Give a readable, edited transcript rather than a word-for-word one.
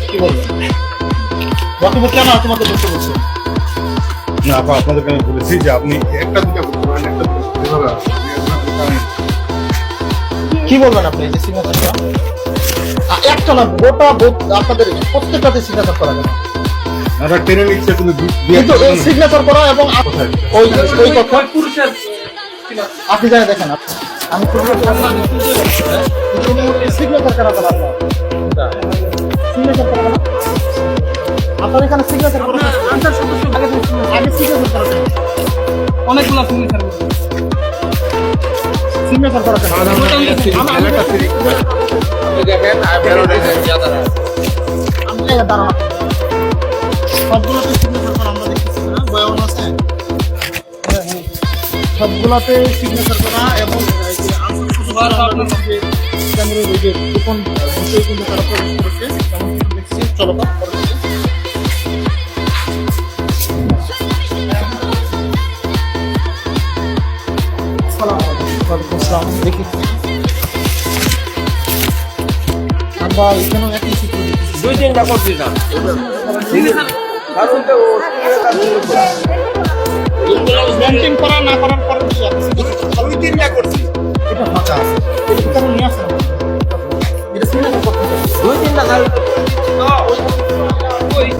কি বলবেন? বক্তব্য কেন তোমাকে করতে বলছে? না আপা, আপনাদেরকে আমি বলেছি যে আপনি একটা দুটা করতে পারেন, একটা যেভাবে কি বলবেন আপনি এই যে সিগনেচার করা? একটা না, গোটা আপনাদের প্রত্যেকটাতে সিগনেচার করা কেন? আমরা টেনে নিচ্ছে কিন্তু কিন্তু এই সিগনেচার করা এবং কোথায়? ওই ওই কথা আপনি জানেন, দেখেন আমি সিগনেচার করা করা সিগনেচার করা না আপনার এখানে সিগনেচার করা আনসার সদস্য আগে সিগনেচার করা অনেকগুলো সিগনেচার করা কেন? দেখেন দাঁড়ানো সবগুলোতে সিগনেচার করা আমরা দেখতেছি না, বয়ান আছে সবগুলোতে সিগনেচার করা এবং গোপন বিষয় কিন্তু তারা প্রবেশ করেছে তেমন কিছু দেখছি। চলো দেখি আমরা এখানেও একই চিত্র দেখতেছি। দুই তিনটা করছি না ব্যাংকিং করা না করার পরে দুই তিনটা করছি। এটা ফাঁকা আছে।